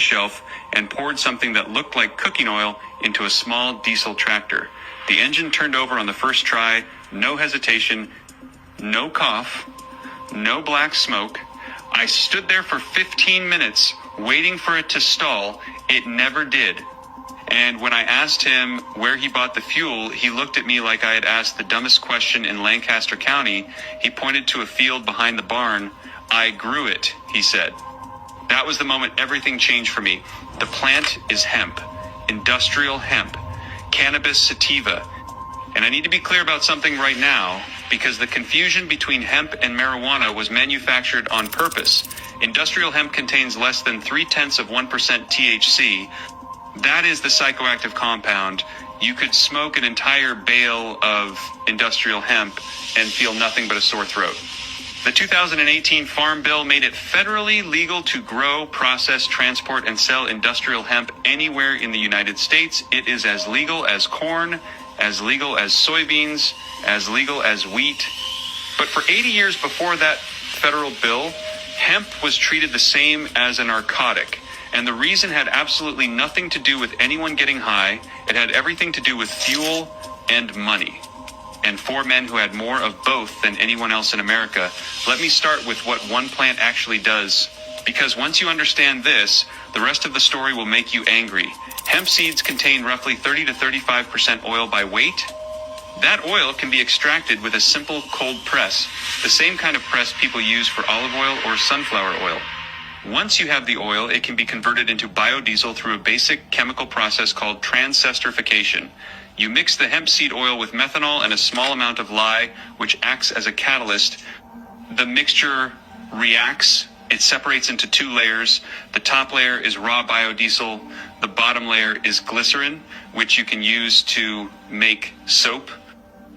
shelf and poured something that looked like cooking oil into a small diesel tractor. The engine turned over on the first try, no hesitation, no cough, no black smoke. I stood there for 15 minutes waiting for it to stall. It never did. And when I asked him where he bought the fuel, he looked at me like I had asked the dumbest question in Lancaster County. He pointed to a field behind the barn. "I grew it," he said. That was the moment everything changed for me. The plant is hemp, industrial hemp, cannabis sativa. And I need to be clear about something right now, because the confusion between hemp and marijuana was manufactured on purpose. Industrial hemp contains less than 0.3% THC. That is the psychoactive compound. You could smoke an entire bale of industrial hemp and feel nothing but a sore throat. The 2018 Farm Bill made it federally legal to grow, process, transport, and sell industrial hemp anywhere in the United States. It is as legal as corn, as legal as soybeans, as legal as wheat. But for 80 years before that federal bill, hemp was treated the same as a narcotic. And the reason had absolutely nothing to do with anyone getting high. It had everything to do with fuel and money. And for men who had more of both than anyone else in America, let me start with what one plant actually does. Because once you understand this, the rest of the story will make you angry. Hemp seeds contain roughly 30 to 35% oil by weight. That oil can be extracted with a simple cold press, the same kind of press people use for olive oil or sunflower oil. Once you have the oil, it can be converted into biodiesel through a basic chemical process called transesterification. You mix the hemp seed oil with methanol and a small amount of lye, which acts as a catalyst. The mixture reacts. It separates into two layers. The top layer is raw biodiesel. The bottom layer is glycerin, which you can use to make soap.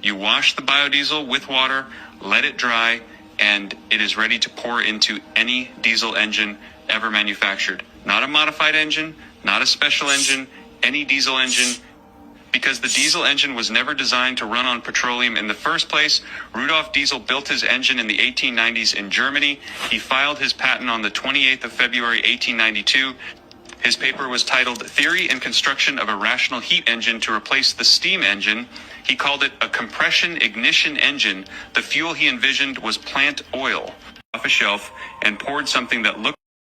You wash the biodiesel with water, let it dry, and it is ready to pour into any diesel engine ever manufactured. Not a modified engine, not a special engine, any diesel engine. Because the diesel engine was never designed to run on petroleum in the first place. Rudolf Diesel built his engine in the 1890s in Germany. He filed his patent on the 28th of February, 1892. His paper was titled Theory and Construction of a Rational Heat Engine to Replace the Steam Engine. He called it a compression ignition engine. The fuel he envisioned was plant oil off a shelf and poured something that looked